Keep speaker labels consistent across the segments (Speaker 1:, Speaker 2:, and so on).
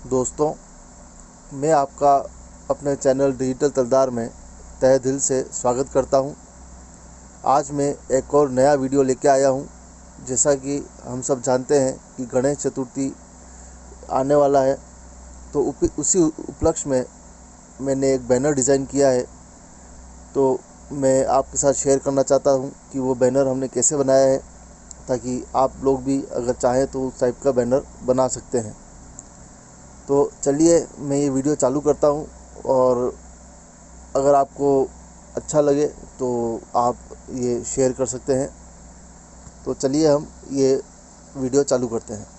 Speaker 1: दोस्तों, मैं आपका अपने चैनल डिजिटल तलदार में तहे दिल से स्वागत करता हूं। आज मैं एक और नया वीडियो लेके आया हूं। जैसा कि हम सब जानते हैं कि गणेश चतुर्थी आने वाला है, तो उसी उपलक्ष्य में मैंने एक बैनर डिज़ाइन किया है। तो मैं आपके साथ शेयर करना चाहता हूं कि वो बैनर हमने कैसे बनाया है, ताकि आप लोग भी अगर चाहें तो उस टाइप का बैनर बना सकते हैं। तो चलिए मैं ये वीडियो चालू करता हूँ, और अगर आपको अच्छा लगे तो आप ये शेयर कर सकते हैं। तो चलिए हम ये वीडियो चालू करते हैं।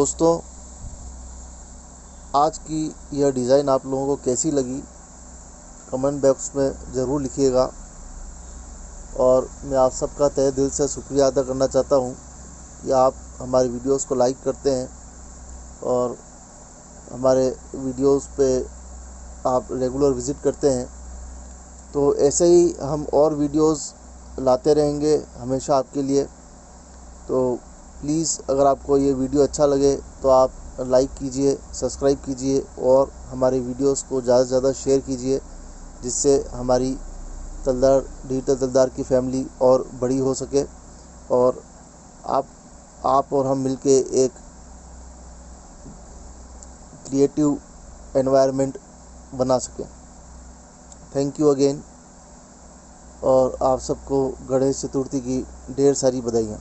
Speaker 1: दोस्तों, आज की यह डिज़ाइन आप लोगों को कैसी लगी कमेंट बॉक्स में ज़रूर लिखिएगा। और मैं आप सबका तहे दिल से शुक्रिया अदा करना चाहता हूँ कि आप हमारी वीडियोस को लाइक करते हैं और हमारे वीडियोस पे आप रेगुलर विज़िट करते हैं। तो ऐसे ही हम और वीडियोस लाते रहेंगे हमेशा आपके लिए। तो प्लीज़ अगर आपको ये वीडियो अच्छा लगे तो आप लाइक कीजिए, सब्सक्राइब कीजिए और हमारे वीडियोस को ज़्यादा से ज़्यादा शेयर कीजिए, जिससे हमारी डिजिटल तलदार की फैमिली और बड़ी हो सके और आप और हम मिलके एक क्रिएटिव एनवायरनमेंट बना सकें। थैंक यू अगेन और आप सबको गणेश चतुर्थी की ढेर सारी बधाइयाँ।